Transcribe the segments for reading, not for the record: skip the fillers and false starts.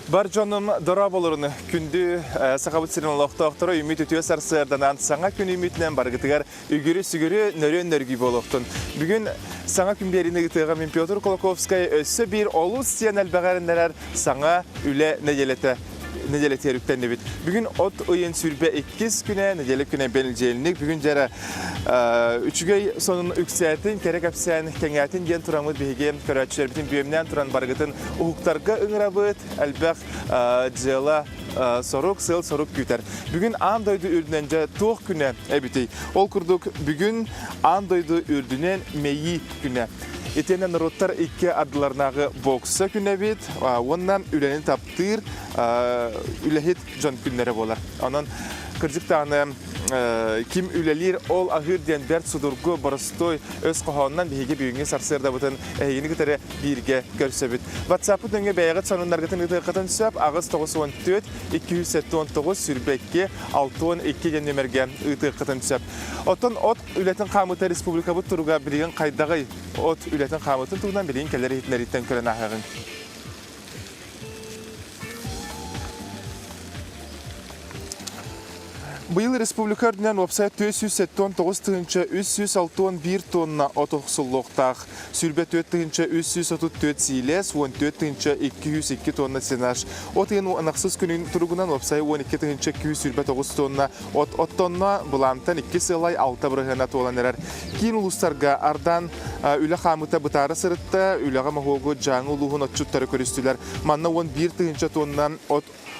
Бар жонum дора болырыны күнді сақабыт сирен олықтақтыры үміт өтуе сарсырдан саңа күн үмітінен барғытығар үгірі-сүгірі нөрі-нөргі болуқтын. Бүгін саңа күнберіні ғытыға мен Петр Колоковскай өссі бір олу сиен әлбәғарынларар саңа үлі неделе терүктен дебит. Бүгін от ойын сүрбе 2 күне, неделе күне белжелінік. Бүгін жара 3-гей сонun үксәтін, керек әпсән кәңәтін ген тұрамыд бейге көрәтшілер бітін бүйемнен тұран барғытын ұғықтарға ұңырабыд, әлбәқ жела сорук, сыл сорук күйтер. Бүгін андойды үрдіненже тоқ күне әбітей. Ол күрдік бүгін андойды үрдінен мейі күне. Етенен роттар 2 адыларнағы боксы күне бет, оннан үленін таптыр, үләхет жон күнлері болар. Онын кірдіктағыны ким үлелер ол ағыр ден бәрт судырғы барыстой өз қоғанынан бейге бүйінге сарсырда бұтын әйгені күтәрі бірге көрсөбіт. Ватсапы дөңге бәйіғыт сонындарғытын ұтықытын сөп ағыз 914-279 сүрбекке 612 ден нөмерге ұтықытын сөп. Оттан от үлетін қамыты республика бұт тұруға білген қайдағы от үлетін қамытын тұғынан білген кәлері етінереттен көрін ағығын. Быйыл республика өрдінен вебсайт 479-361 тонна отоқсыллықтақ, сүрбе 4-334 силес, 14-202 тонна сенаш. Отын анақсыз күнін тұрғынан вебсайт 12-200 сүрбе 9 тонна, от тонна бұлантан 2 сылай 6 бірғына толан әрер. Кейін ұлыстарға ардан үлі қамыта бұтары сырытта, үліға мағуғы жаңы ұлығын отчуттары көрістілер. Манна 11 тонна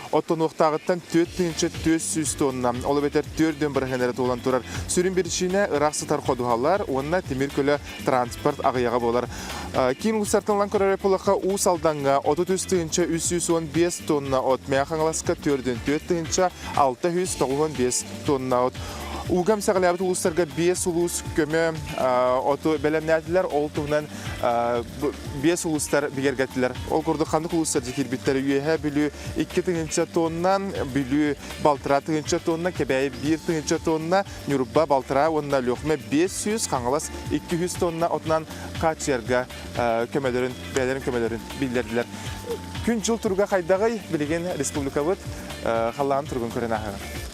Оттонуқтағыттан 4-400 тонна. Олы бетер 4-дің бірғенері толан тұрар. Сүрін бірішіне ұрақсытар қодуғалар, онына темір көлі транспорт ағыяға болар. Кейін ұлсартынлан көрері полыққа ұс алданға 33-315 тонна от, мәяқаңыласқа 4-4-695 тонна от. Уғам сағылабыт ұлыстарға 5 ұлыс көмі оты бәлемнәділер, ол тұғынан 5 ұлыстар бігергәттілер. Ол көрді қандық ұлыстар жекер біттері үйеге білі 2 тоннан, білі балтыра тонна, кәбәйі 1 тонна, нүрубба балтыра, онына лөқме 500, қаңылас 200 тонна отынан қачерға көмелерін, бәлерін көмелерін білдерділер. Күн жыл тұрға қайдағай білеген республика бұд қалағын тұрғын көрін ағырын.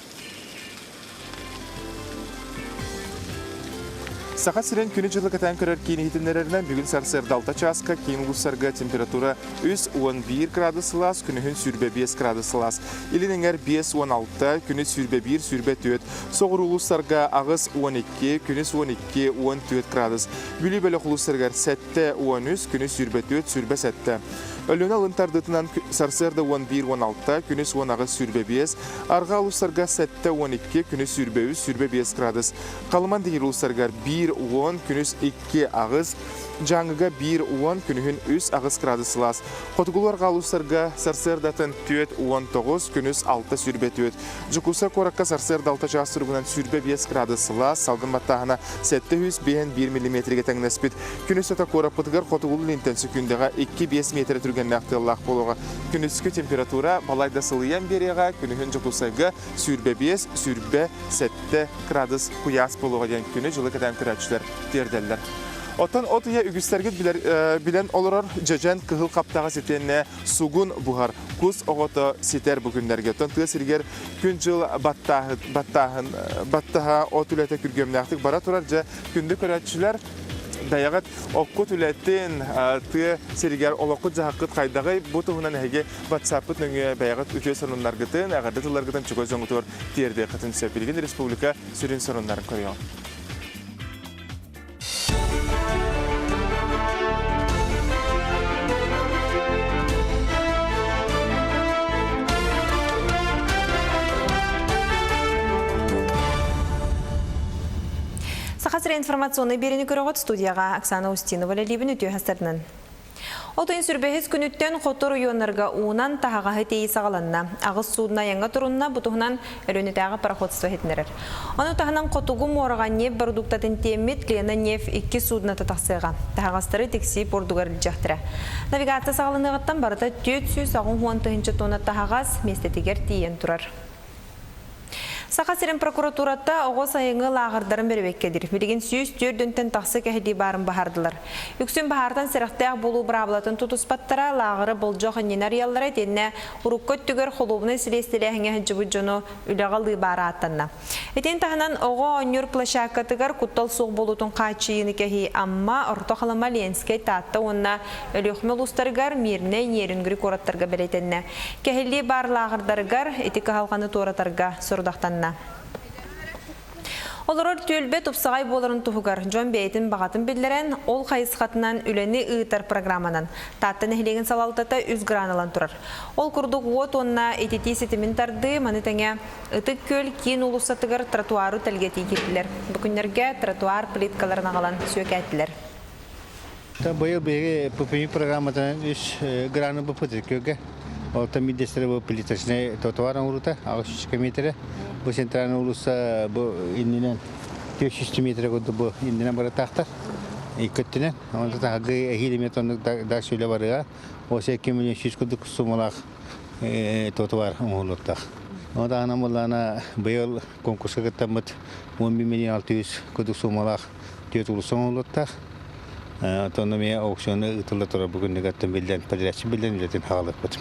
Сақат сирен күні жылы кәтән көрер кейін етінлерінен бүгін сарсырды 6 часқа, кейін ұлыстарға температура 3-11 градус лас, күнігін сүрбе 5 градус лас. Илініңер 5-16, күні сүрбе 1, сүрбе 4. Соғыр ұлыстарға ағыз 12, күні 12-14 градус. Бүлі бөлі ұлыстарға 7-13, күні сүрбе 4, сүрбе 7. Өліні алынтардытынан сарсырды 11-16, күні 10 ағыз сүрбе 5. Арға ұлыстарға 7-12, күні сүрбе 3, сүрбе 5 градус. Қалыман дейір ұлыстарға 1-10, күніз 2 ағыз, жаңыға 1-10, күнігін 3 ағыз градус лас. Қотығылар қалыстарға сарсырдатын 4-19, күніз 6 сүрбе 4. Жүкуса қораққа сарсырды 6 жас тұрғынан сүрбе 5 градус лас, салғын баттағына 700-1 мм-ге тәңінеспет. Күніз өті қорақ бұтығар қотығылы интенсі күндіға 2-5 метр түрген нақтылақ болуға. Күнізгі температура балайда сылыян береға, күнігін жүкусайға сүрбе 5, сүрбе 7 градус құяс болуға ден күні жылы кәдән күрәтшілер терделдер. Оттан от үйе үгістергет білен олырар жажан кығыл қаптаға сетенне суғын бұғар. Құс оғыты сетер бүгіндерге. Оттан тұғы сіргер күн жыл баттаға от үләті күргемнәқтік бара тұрар жа күнді күрәтшілер даяғат оққыт үләттен тұғы сіргер олыққыт жағыққыт қайдағай бұтығынан әйге ватсаппыт нөңе бәяғат үтіе сұрынларғытын, әғарды тұларғытын чүгөз оңғытыр терде қытын сөп. Білген республика сүрін сұрынларын көрген. Сақасыры информационный берені көріғыт студияға Оксана Устинова ләлебін өтеу хастарынан. Отын сүрбехіз күніттен қотыр үйонырға уынан тағаға тейі сағаланна. Ағыз судына яңға тұрынна бұтығынан әлөнетәға параходство хетінерер. Оны тағынан қотуғы морыға неф бардуктатын темет клена неф 2 судына татақсыға. Тағастары текси бордуғар жақтыра. Навигация сағаланығыттан барыта 400 тонна тағағаз местетігер тейен тұрар. Сақа сирен прокуратурата оғы сайыңы лағырдарын бербеккедір. Билеген сүйіз түрдінтен тақсы кәхеди барын бахардылар. Үксін бахардан сіріқтәқ болу бұрабылатын тұтыспаттыра лағыры бұл жоғы ненариялары денне ұрыққыт түгер құлуғыны сілестіләхіңе жүбі жону үліғалы бары аттанна. Етен тағынан оғы онюр плашақатығар құттал суқ болутын қачыйыны кәхи амма ұрты қалама ленскей татты онна өліқмел ұстарғар мирне нерінгірі қораттарға белетенне. Кәхілі бар лағырдарығар етікі халқаны торатарға сұрдақтанна. Олар төлбе тупсағай боларын тұғығар Джон Бейтін бағатын білдерен ол қайысқатынан үлені ұйтар программанан. Таттын әхілеген салалтата үз граналан тұрар. Ол күрдік от онна ететі сетімін тарды манытаңа ұтық көл кейін ұлысатығыр тротуару тәлгеті кетілер. Бүкіндерге тротуар плиткаларын ағалан сөк әттілер. Бұл бері пөпені программадан үз граны бұпыдыр көге. Ол тамидестері бұл плитачны тротуарын ұрута, 63 метрі. Бұл центральный улуса бұл иннен 500 метр көді бұл иннен бары тақтар. Көттінен. Онда тағы хилиметронлық да сөйлі барыға. Осы 2 миллион 600 көдік сумалақ тротуар ұңғылықтақ. Онда анамылана бұл конкурсқа көттамыд 11 миллион 600 көдік сумалақ төт улусы ұңғылықтақ. Autonomия аукционы ұтылы тұры бүгінні көттін білден, подрядчы білден үлетін хағалық бұд.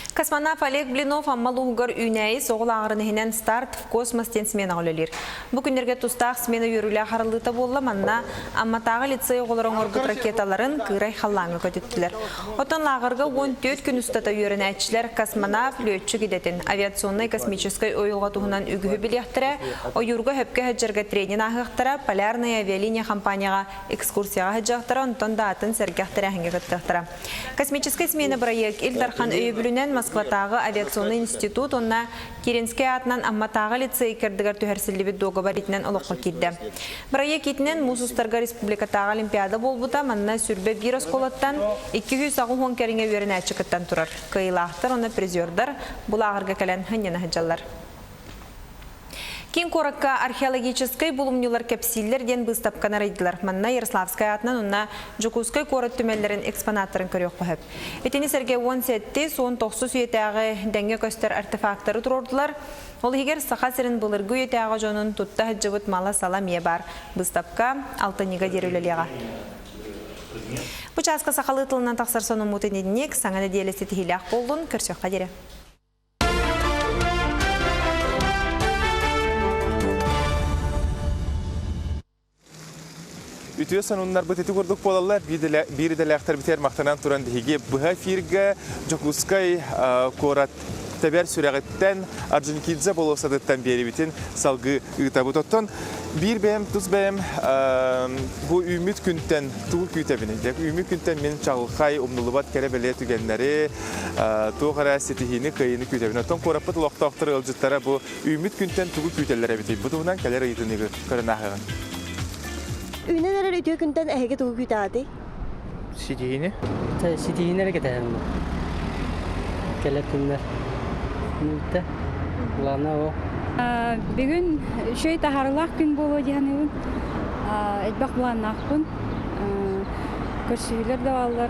Космонавт Олег Блинов аммалуғығыр үйнәйі соғыл ағырынығынан старт в космос тен смена олелер. Бүкіндерге тұстақ смена үйрілі ақарылыта болы манна амматағы лицей оғылырың орбыт ракеталарын кырай қаллаңы көтеттілер. Отын лағырғы 14 күн ұстата үйерін әтшілер космонавт лөтші кедетін авиационный космической ойылға туғынан үгігі білектірі, ойырғы хөпке хөджерге тренин ағықтыра, полярная авиалиния компанияға экскурсияға хөджақтыра, онтон датын сәргектірі әңге көттіқтіра. Космической смена проект Илдархан өйбілінен Москватағы авиационный институт, онна Керенскай атынан амматағы лицей кердігер түхәрсілі доғы баритінен ұлыққа келді. Проект етінен Мусустарға республикатағы олимпиада болбыта, манна сүрбе бір осколаттан 200 ағын керіңе өрін әчікіттен тұрар. Кайылақтыр, оны призердар бұл ағырға кәлін хыннені хыджалар. Кин коракка археологической булымнылар кепсиллерден быстапкан арайдылар. Манна Ярославская атынан онна Жукускай корат түмеллерін экспонаттарын көрек қойып. Етені сәрге 17-те сон 9 сүйетәғі дәңге көстер артефакторы тұрордылар. Ол егер сақа сірін бұлыргу етәғі жонын тұтта жыбыт мала салам е бар. Быстапка 6-ніға дерілілеға. Бұчасқа сақалы тылынан тақсар соның мұтын едінек, саңады делесі тихилях болдың, көрсеққа дере. Ütüye sonunlar büteti kurduk bolalar. Bir de lağıtlar biter maqtanan turan dihige buha firga Jokuskay korat teber süreğitten Arjunkidze bolosadıttan beri bitin salgı ıtabı totton. Bir bem, tuz bem bu ümit günten tuğul kütebini. Ümit günten men çağılxay umnulubat kerebele tügenleri tuğara setihini kayını kütebini. Ton korapıt loqtaqtır ılcıttara bu ümit günten tuğul kütellere bitin. Bu tuğunan keler ayıtını kırınağın. Ünlüler ötüyor günden ehege tuğu kütadi. Sitihini? Sitihinlere gidelim. Kelepinler. Neydi? Lana o. Bugün taharlaq gün bolu diyanın. Etbaq bulanaq gün. Körsüler de varlar.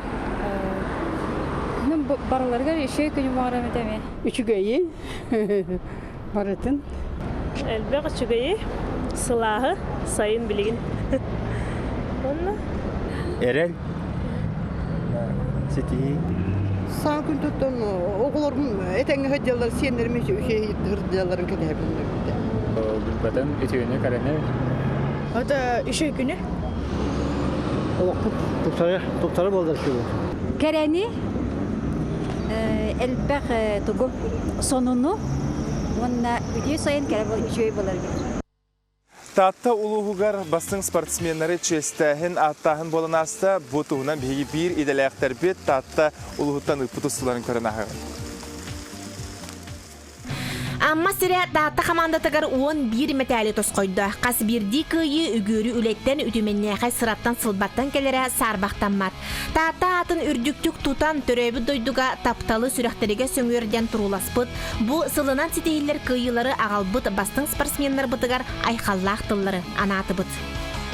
Baralarga günü var mı deme. Üçügeyi baratın. Elbette üçügeyi silahı sayın bilgin. Onunla? Erel. Setihi. Sağ gün tuttum. Oğullarım etenge hediyeler siyenlerime hediyelerden kadar bilmekte. Gülbeden ötüğüne karene. Hatta işe günü. O vakit tutarı boldur şu. Kereni elbette tuğu sonunu. Onunla video sayın kerebe üçügeyi bular. Tatta uluğugar basın sportsmenleri çestehin attahın bolanasta bu tuğunan bir idelekter bit tatta uluğuttan ıpıtısuların körünahı. Amma sire dağıtta komandatıgar 11 metali tosqoydu. Qas birdi kıyı ügürü ületten ütümennəxay sırattan sılbattan kelere sarbaqtan mat. Dağıtta atın ürdüktük tutan töröbü doyduga taptalı sürəxterige söngörden turulaspıt. Bu sılınan sitehiller kıyıları ağalbıt bastın sportsmenler bıtıgar ayxallaq tılları anatı bıt.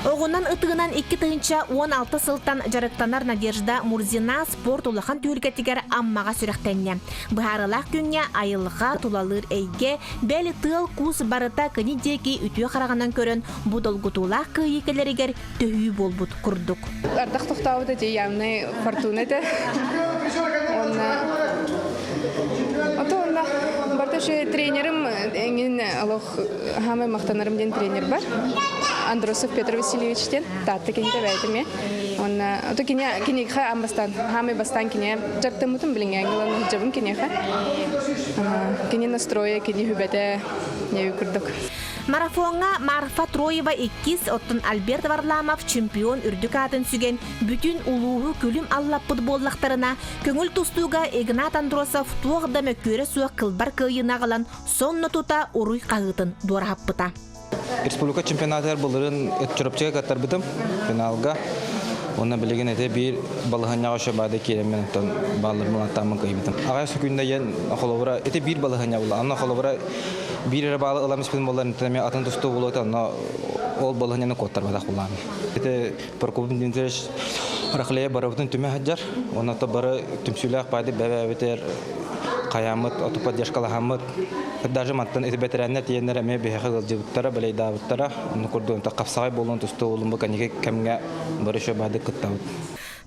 Оғынан ытығынан 2 тыгынча 16 сылтан жарықтанар Надежда Мурзина спорт улахан түйілгетігер аммаға сүректенне. Бұхарылақ күнне айылға тулалыр әйге бәлі тыл кус барыта көнедеки үтіе қарағанан көрін бұдылғытулақ күйекелерігер түйі болбут күрдік. Ардақ тұқтауыды де явный фортунады. Онна барташы тренерім әңін алох хамы мақтанарым ден тренер бар. Андросов Петр Васильевичтен татты кенде бәйтіме. Онна ото кенеға амбастан, хамы бастан кене жақтымытым біліңе әңгіланы жабым кенеға. Кене настроя, кене хүбәті неу күрдік. Марафонга Марфа Троева 2, оттон Альберт Варламов чемпион үрдік атын сүген бүтін улуғы күлім алла футболлақтарына көңіл тұстуға Игнат Андросов туғда мөккөрі суық қылбар күйіна қалан сонны тута ұруй қағытын дуараппыта. Республика чемпионаттар болырын өтчіріпчіге каттар бітім финалға. Оны білеген әте бір балығанға оша бады керемен балыр мұлаттамын көй бітім. Ағай сүкінде ен қолыбыра, әте бір балығанға бола. Анна қолыбыра bir ara bağlı alamız film bollarını tanımaya atın tustu buluyordu ama ol balığını kotlar badak kullanıyor. İşte parkubun dinleyiş rahleye barabutun tümü hacar. Ona da bara tümsülah paydı bebe beter kayamet atı padyaşkalı hamet. Даже маттан эти ветераннар тиеннер эме бехагыл жыбыттара балай давыттара onu kurduğun ta kapsagay bolun tustu olun bu kanike kemge barışa bады кыттабыт.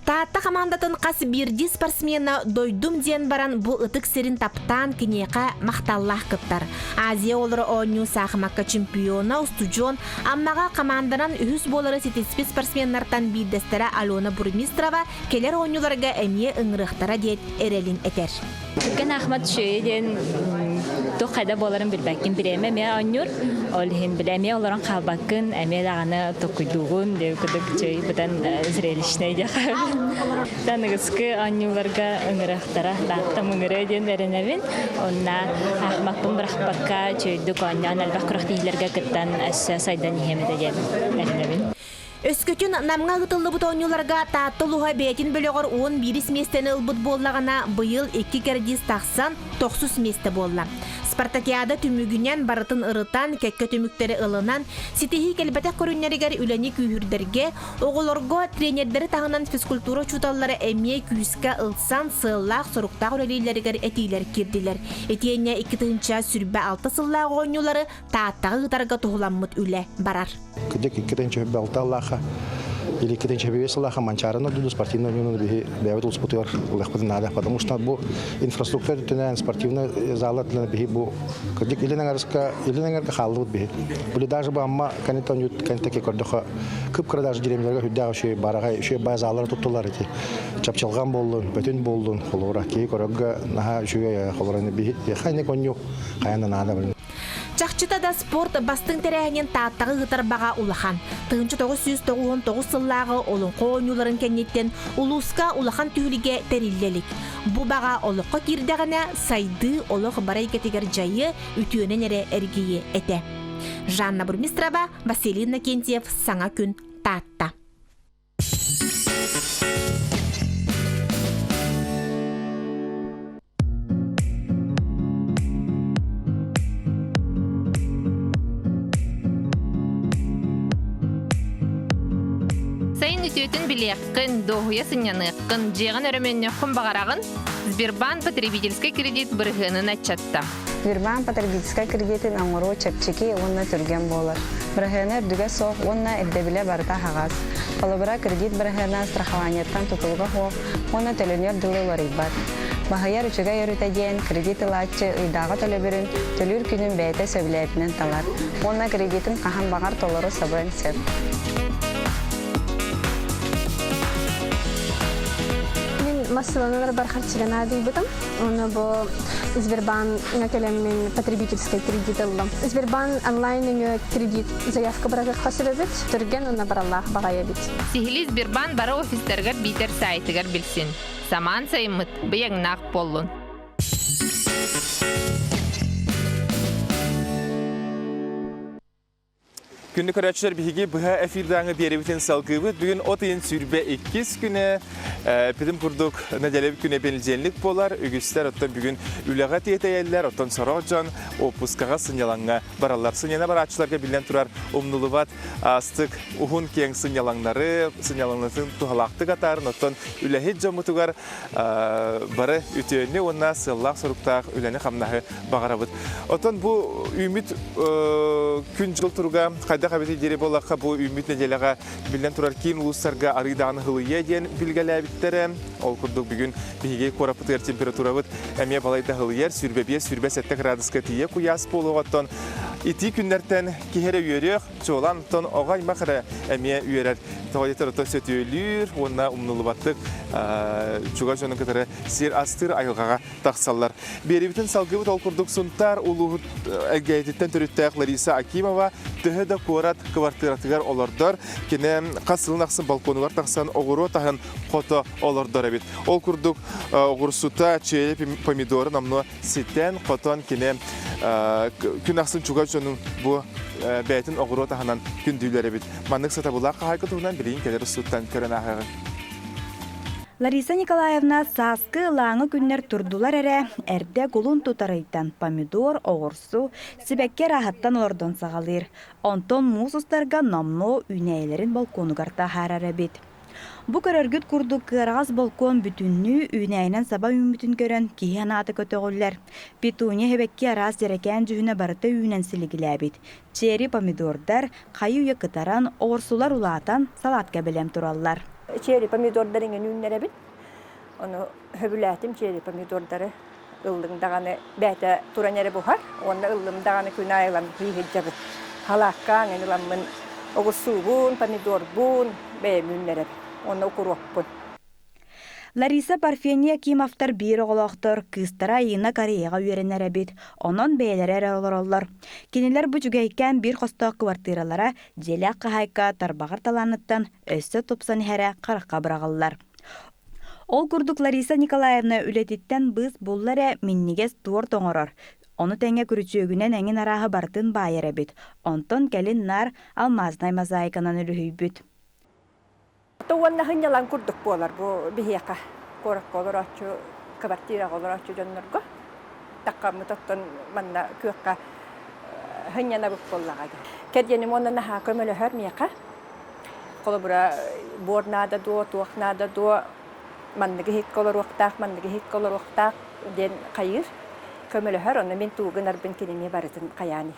Таатта командатын қас бірді спортсмена дойдум ден баран бұл ытык серин таптан кенеқа мақталлах кыптар. Азия олары ойну сақымаққа чемпиона устуджон, аммаға команданан үхіс болары сетеспе спортсменнартан биддестері Алена Бурмистрова келер ойнуларға әмие ыңырықтара дед әрелін әтер. Түрген Ахмат шөйден тоқайда боларын білбәккен біреме ме ойнур, олхин білеме оларын қалбақын әме дағаны тоқыдуғын деп күдік шөй бұдан зрелішіне деқа. Данығызқы ойнуларға ыңырықтара лақтым ыңыры ден әрінәвін. Онна Ахматпын бірақпаққа шөйдік ойнан әлбақ күрақтейлерге күттан әсі сайдан ехемеді ден әрінәвін. Өскөтін намға ғытылы бұт ойнуларға тааттылуға бәйтін бөліғыр 11 местені ұлбыт боллағына бұйыл 2 кердіз тақсан 90 месті болла. Спартакиада түмігінен барытын ырытан, кәкке түміктері ылынан, сетехи кәлбәтәк көріннерігер үләні күйірдерге, оғылорго тренердері тағынан физкультура чуталлары әмие күйіске ылсан сыллақ сұрықтақ өрелейлерігер әтейлер керділер. Әтейіне 2-тыңча сүрбә 6 сыллақ ойнулары тааттағы ғытарға тұғыламмыт үлі барар. Күдік 2-тыңча сүрбә 6 или китенче бевесалаха манчарана дуду спортивную юну бевет успутуар лехпаднада, потому что бу инфраструктура тена спортивная зала для беги бу кадик или нангарка халут беги. Були даже бу амма канитон ют канитаки кордоха күп крадаж диремлерге хүддәгә шөй барага шөй базалар туттылар ити. Чапчалган болдун, бөтен болдун, холора ки корога наха шөй холораны беги. Хәйне коню каяна нада бу. Чақчыта да спорт бастың тәрәйінен тааттағы ғытар баға улахан. Тығынчы 999 сыллағы олың қойнуларын кәнеттен улуска улахан түйіліге тәрілелік. Бұ баға олыққа кердіғіне сайды олық барай кетегер жайы үтіөнен әрі әргейі әті. Жанна Бурмистрова, Василий Накентьев, Саңа күн, Таатта. Сөйтін білеққін, доғуя сыняныққын, жеғын өріменнеққын бағарағын Сбербанк потребительский кредит бірғынын атчатта. Сбербанк потребительский кредитин аңыру чепчеки онна түрген болар. Бірғыны үрдіге соқ, онна әддебіле барда хағаз. Қолыбыра кредит бірғына страхованияттан тұтылға хоқ, онна төлінер дылы ларик бар. Бағайар үчіға өрітәден кредит ылатчы ұйдағы төлі бірін төлір күнін бәйті сөйләйпінен талар. Онна кредитин қахан бағар толыры сабын сеп. Массаланар бархатчыган адый бутам. Оны бу Сбербанк нәкелеммен потребительский кредит алдым. Сбербанк онлайн кредит заявка барага хасырыбыт. Түрген оны бараллах багая бит. Сихили Сбербанк бара офистергер битер сайтыгер билсин. Саман сайымыт быягнақ болун. Күнні көрәтшілер бігі бұға әфирдаңы беребітен салғыбыд. Бүгін отайын сүрбе 2 күні әпідім күрдік нәделеп күні бенілзенлік болар. Үгістер оттан бүгін үліға тетәйелілер, оттан сорағжан опускаға сынялаңға баралар. Сыняна бар атшыларға білден тұрар омнылыват астық ұғын кең сынялаңнары, сынялаңларын тұғалақты қатарын, оттан үләхет жамытығар бары үтеуіне онна сыллақ сұрықтақ үләні қамнағы бағарабыд. Оттан бұл үміт күн жыл тұрға қайда қабеті дере болаққа бұл үміт неделіға білден тұрар кейін ұлыстарға арыдағаны ғылыя ден білгәләбіттері. Ол күрдік бүгін бейге қорапытығар температуравыд әме балайда ғылыяр сүрбе 7 градусқа тие құяс болуғаттан. Ити күннәртен кехері үйерек, жоғылан ұттан оғай мақыры әме үйерер. Тоғадетер ұттан сөт өйлер, онына ұмнылыбаттық жоға жонын кітірі сер астыр айылғаға тақсалар. Беребітін салғыбыт ол күрдік сұнтар ұлығы әлгәйдеттен түріттәк Лариса Акимова түхі да қуарат квартиратығар олардар. Кені қасылын ақсын балконығар тақсан оғыру тағын қоты олардар әбет. Ол күрдік оғырсута чейлі помидоры намны сеттен қотон кені күн ақсын чуға жонын бұл бәйтін оғыру тағынан күн дүйілер әбет. Маңнық сата бұлаққа хайқы тұғынан білейін кәдер ұсуттан көрін ағығы. Лариса Николаевна саскы лаңы күннер турдулар әрі әрде гулун тутарыйтан помидор, оғырсу, сибәкке рахаттан олардан сағалыр. Онтон мусустарға намно үйнәйлерін балконугарта харар әбет. Бұ көрергіт күрді қырағыз балкон бүтінні үйнәйінен саба үмітін көрін кейен аты көтіғылер. Петуне хебекке араз жерекән жүхіне барыты үйнен сілігілі әбет. Чери помидордар, қайы үйе қытаран, оғырсулар улатан салат кәбелем тураллар. Çeri pomidorların ünlere bin. Onu höbületim çeri pomidorları ıldığım dağını bete turanere buhar. Onda ıldığım dağını künayılan hihicabı. Halakkan enilamın oğursu bun, pomidor bun, beyim ünlere bin. Onda okuruk bun. Лариса Парфения Кимовтар bir оғылақтар кыстара айына Кореяға үйеренер әбет. Онын бәйлері олар. Кенелер бүжігейкен бір қостақ квартиралара желі қағайқа тарбағыр таланыттан өсі топсан әрі қараққа бірағылар. Ол күрдік Лариса Николаевна үлететтен біз бұллары миннегес туыр тоңырыр. Оны тәңе күрічөгінен әңін арағы бартын байыр әбет. Онтон кәлін нар алмазнай мазайканан үлі бүт. Tuonne hinjalan kurduk puolar bu bihiaka korko lorotju kvartira lorotju jonnurgo takkamu totton manna kyökka hinjana bukkollaga kedjeni monna naha kömölö hörmiaka kolobura bornada do tuoknada do mannagi hit koloroktak den kayır kömölö hör onu min tuğunar bin kinimi baritın kayani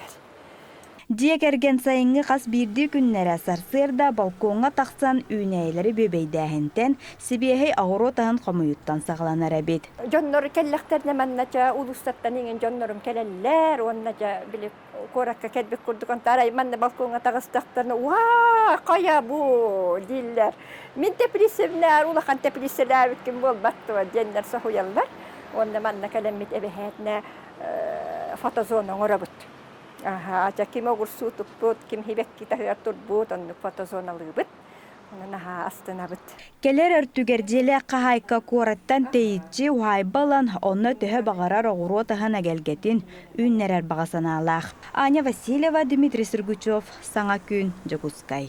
Диек әрген сайыңы қас бірді күннәрі сарсырда балконға тақсан үйнәйлері бөбейдәхінтен сібейхей ауыру тағын қомуйыттан сағыланар әбет. Жоннор келләқтеріне маннача улустаттан еңін жоннорым келеллер, оннача біліп коракка кәдбек күрдік онтарай манна балконға тағыстақтарына «Уаа, қая бұл!» дейлер. Мен теплисевнәр, улақан теплиселер өткен бол баттыва денлер соғуялар. Онда манна кәлеммет әбәхәтіне фотозона ғорабыт. Aja kim oğursu tukput, kim hibekki tahir turbut, onu fotozona lübüt, onu naha astına bit. Keler örtügerceli qahayka kurattan teyitçi uaybalan onu tühe bağarar oğuru tahana gelgetin ünnerer bağasana alaq. Anya Vasilyeva, Dmitri Sırguçov, Sana Gün, Jaguskay.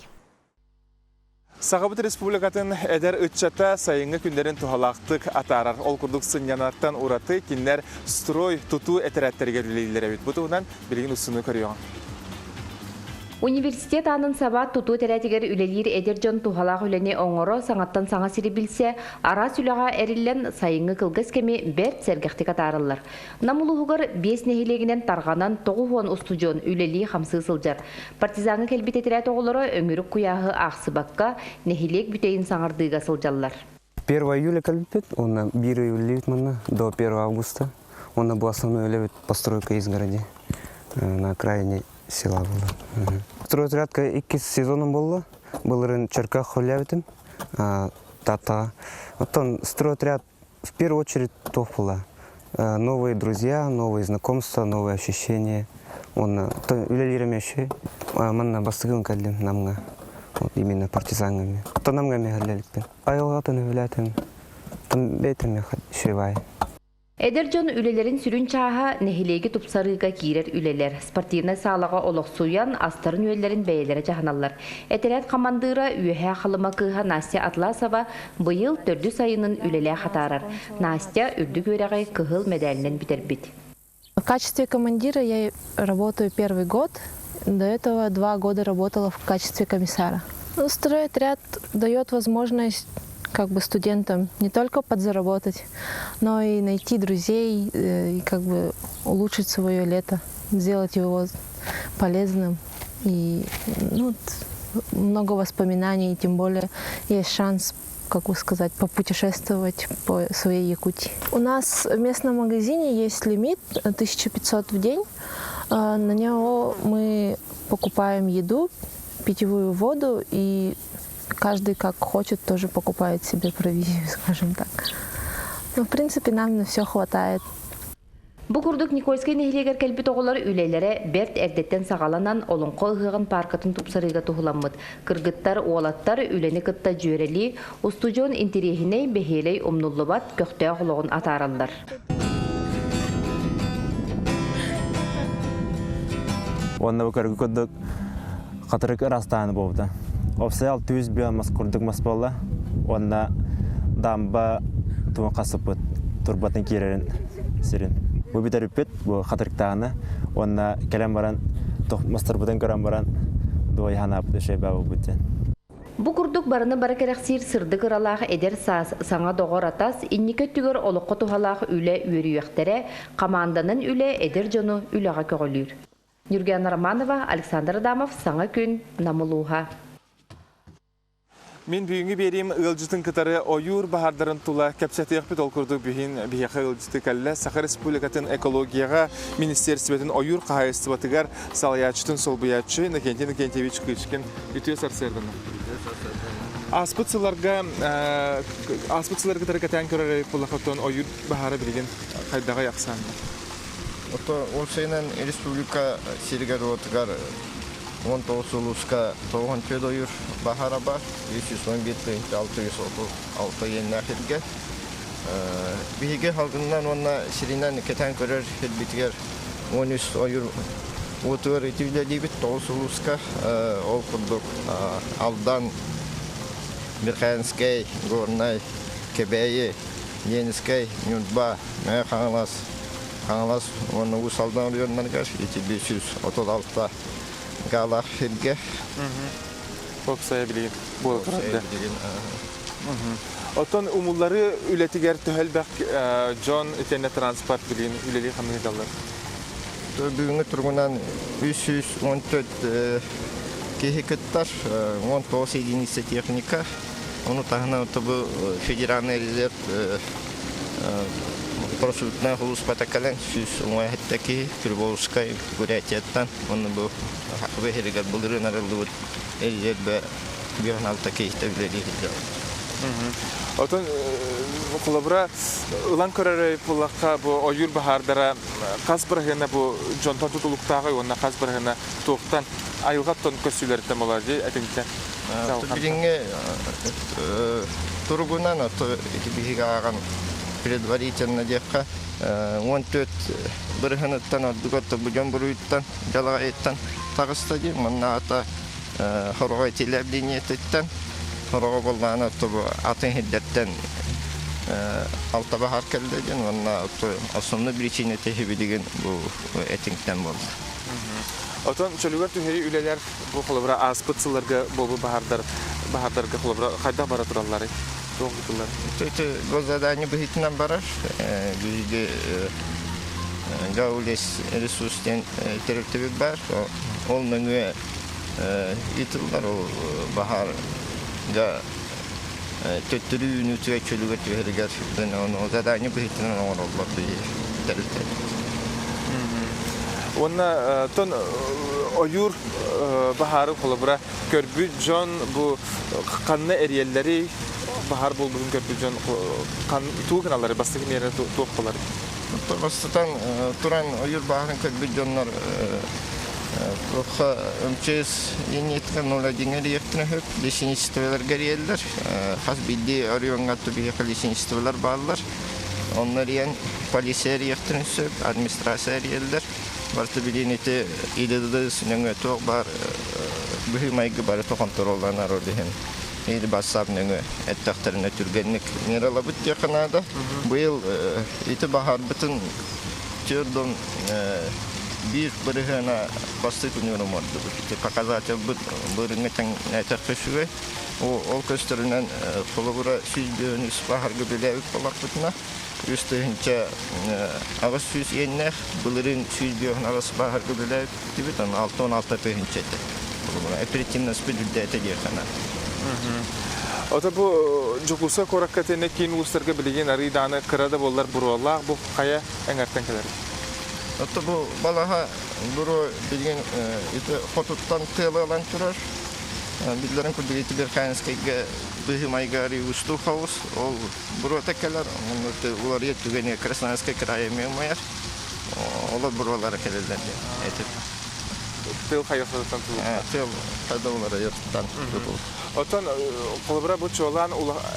Сағабыт Республикатын әдер үтчата сайыңы күндерін тұхалақтық атарар. Ол күрдік сынянаттан ұраты кенлер строй тұту әтірәттерге үлейлер әбет. Бұтығынан білген ұсыны көріған. Университет анын сабат туту тәрәтігер үлелер әдерджон тухалақ үләне оңыры саңаттан саңа сирі білсе, ара сүліға әрілен сайыңы кылгыз кеме бәрт сәргіқтік атарылыр. Намулығығыр 5 нехилегінен тарғанан 9 устудион үлелі қамсы сылжар. Партизаңы кәлбет әтірәт оғылары өңірік құяғы ақсы баққа нехилек бүтейін саңардыға сылжалар. 1 июля кәлбет, оны 1 июля до 1 августа. Оны бұл основной үлебет постройка из городе на окраине села было. Стройотрядка 2 сезоном было. Был черках холявитым, тата. Потом стройотряд в первую очередь то было. Новые друзья, новые знакомства, новые ощущения. Он улелирами еще, манна бастыгын калдым намга. Вот именно партизанами. То намгами халялиппен. Айылгатын улятым. Там бейтами шевай. Эдер жон үлелерин сүрүн чааха нехилеги тупсарыга кирер үлелер. Спортивный салага олоксуян астарын үлелерин бәйлері жаханалар. Этерет командыра үйәһә халыма кыха Настя Атласова быйыл 4 сайынын үлеле хатарар. Настя үрдү көрәгай кыгыл медалінен битербит. В качестве командира я работаю первый год. До этого 2 года работала в качестве комиссара. Стройотряд дает возможность студентам не только подзаработать, но и найти друзей, и улучшить свое лето, сделать его полезным. И много воспоминаний, тем более есть шанс, попутешествовать по своей Якутии. У нас в местном магазине есть лимит 1500 в день. На него мы покупаем еду, питьевую воду, и каждый как хочет тоже покупает себе провизию, скажем так. Но в принципе нам на все хватает. Бу курдук Никольский нехилегер келбит оголар үлелере берт эрдеттен сагаланан олонко ыгыгын паркатын тупсарыга тухуламмыт. Кыргыттар уолаттар үлени кытта жөрели, устужон интерехиней бехелей омнуллубат көктөö хологун атараллар. Онна бу көргү курдук катырык ырастааны болду. Официал түйіз бүйамас күрдік мас болла, онна дамба туын қасыпыт, турбатын керерін сирин. Бұл бітер үппет, бұл қатырықтағыны, онна кәлем баран, мастар бұтын көрен баран, дуай ханапыт үшей бәбі бұттен. Бу курдук барыны бара керексир сырдык ыралах эдер саңа доғор атас, иннике түгөр олыққы тухалах үле үйрүйектері, команданын үле эдер жону үлеға көгілір. Нюрген Романова, Александр Адамов, Саңа күн, Намылуға. Мен бүйінгі берейім ылжытын кытары ойур бағардарын тула кәпсәті еқпет олқырды бүйін бейеқі ылжыты кәлі Сақы Республикатын экологияға Министерстветін ойур қағайыстыбатығар салаячытын сол бұячы Накентевич Кычкин үтіе сарсердіні. Аспытсыларға кытары кәтән көрәрі бұлақытын ойур бағары білген қайдаға яқсанды. Ол сейнен республика сиргер отығар 19 улуска 9 ойур бахара бар, 311-606 ен әхірге. Биге халқынан онна сиринен кетен көрер хелбитігер 13 ойур отығыр етівілі дейбіт 9 улуска ол күрдік Алдан, Мирхаянскай, Горнай, Кебейі, Енискай, Нюндба, Мәе Қаңылас, оны ұсалдан ұрионнан қаш, 536 Галах хилге. Попсая билген. Бол кырды. Отон умуллары үлетигер төһөлбәк Джон интернет транспорт билген үлели хамны даллар. Бүгүнгү тургунан 314 кехикеттар 19 единица техника. Onu tahna bu federal резерв Просутна хулус патакален сүз оңайттаки Кирбовская Бурятияттан оны бу вехеригер булдырын арылды элбе бионалтаки истебилери. Отон кулабра улан көрөрөй пулакка бу ойур бахардара каз биргена бу жонтон тутулуктагы онна каз биргена токтан айылга тон көсүлөрдө болоди этинте. Билинге тургунан ото бигаган предварительно девка 14 биргенеттен адыгатта буган буруйттан жалагайттан тагыстади мына ата хорогой телевидениеттен хорого болган ото атын хиддеттен алтаба харкелде деген мына ото основной причина техиби деген бу этингтен болду. Отон чөлүгөр түһери үлелер бу кулабра аспытсыларга болу бахардарга кулабра кайда бара тураллары. Это задание быхитнан бараш, биге гаулес ресурстен теректебек бар, ол мөңө итылдар ол бахарга төттүрүүнү чөлүгө түһеригер оны задание быхитнан оңорлор теректебек. Онна тон ойур бахары кулабра көрбү жон бу канны эриелleri bahar bulduğun köprücün kan tuğ kanalları bastık mı yere tuğ Бастатан туран ойур баарын köprücünler Proxa МЧС енеткен 01 ектіне хөп лесенистовелер гәрелдер. Хас билди орионға түбі лесенистовелер балылар. onlar yen polisiyer yıktırın söp, administrasiyer yerler. Bartı bilin eti ileri sünenge tok bar büyük maygı barı to kontrollanar ordihen. İyi basab nenge ettaktarına türgenlik neralabıt yakınada. Bu yıl iti bahar bütün çördüm bir bırıhına bastı günüyorum orada. İşte pakazatı bırıngeten netakışığı. O köstürünen kolabora süzdüğün bahar göbelevik olak bütüne. Üstünce ağız süz yenler, bılırın süzdüğün ağız bahar göbelevik gibi tan 6-16 pehünçede. Epritim nasıl bir düdete yakana. Ota bu Jokusa korakkatene kin uluslarga bilgen arı dana kırada bollar burallar bu kaya engerten kadar. Ota bu balaha buru bilgen ite hotuttan tığlalan turar. Billerin kurdu iti bir kaynskayga büyük maygari ustu havuz. O buru tekeler onu ular yetügeni Krasnoyarskaya krayı mayar. Ola buralara kelirler. Etip. Tıl hayatından tutulur. Tıl kadavlara yurttan tutulur. Otan kolabora bu çoğulan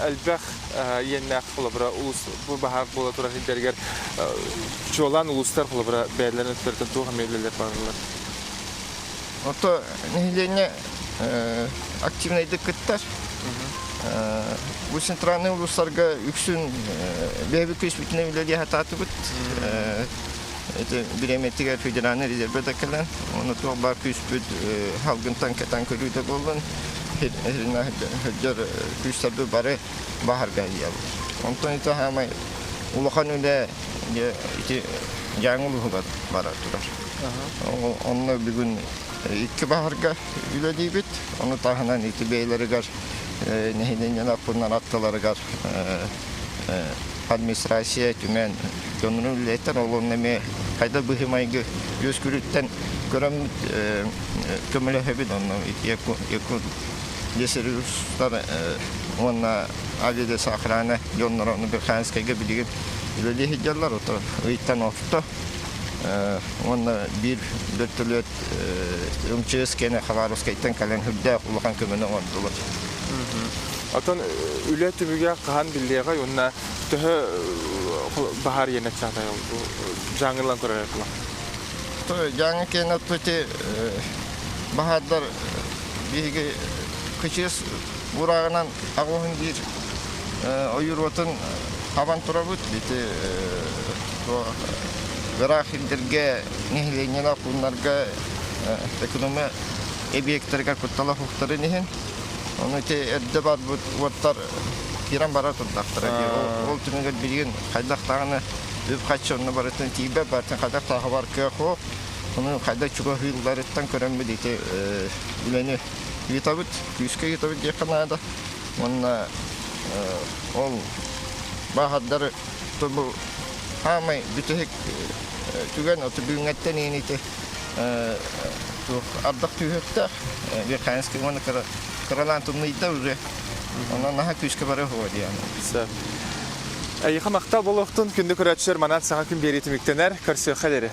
elbek yennek kolabora ulus bu bahar bola turar hidderger çoğulan uluslar kolabora belirlen ötberden tuğ hameleler varlar. Ota nehirlerine aktivneydi kıttar. Bu sentralne uluslarga yüksün bebi kış bütüne bileli hatatı bit. Biremettiler federalne rezervede kalan. Onu tuğ bar kış büt halkın tanketan körüyde olan. Herina hıccar kışlarda barı bahar gayyalı. Ondan ita hamay ulakan öyle iti yağmurlu bara turar. Onunla bir gün iki baharga üledi bit. Onu tahanan iti beyleri gar nehiden yanak bundan attaları gar administrasiya tümen gönlünü ületen olun neme kayda bıhımayı göz gürütten görem kömüle hebid onunla yakın Deseriuslar ona avide sakrana yonlara onu bir kanskayga bilgin üledi hicallar otur. Uytan ofta ona bir dörtlüt umçöz kene havaroskaytan kalan hübde ulakan kömene oldular. Atan üle tümüge kahan bildiğe yonna tühe bahar yenet çantay oldu. Jangırlan korar yapılan. Jangı kene tuti bahadar bir kışız burağından ağın bir oyurvatın havan turabut biti Verak indirge nehlenyeler bunlarga ekonomi obyektlerga kuttala hukukları nihin. Onu te edde var bu vattar kiran bara tutdaktır. Ol tümüge bilgin kaydak tağını üp kaçınını baratın tibe bartın kaydak tağı var kıyakı. Onu kaydak çuga hıyıllarıttan körembe dite üleni yitabıt, yüzke yitabıt yakınada. Onunla ol bahadları bu hamay bütühek tügen otu büyüngetten yenite ardak tühekte bir kanski onu karalan tumnıydı ure. Ondan daha küçük bara hoğdu yani. Sağ. Ayıqa maqtal boluqtun kündük öğretçiler manan sağa gün beri timiktener, karşı xaleri.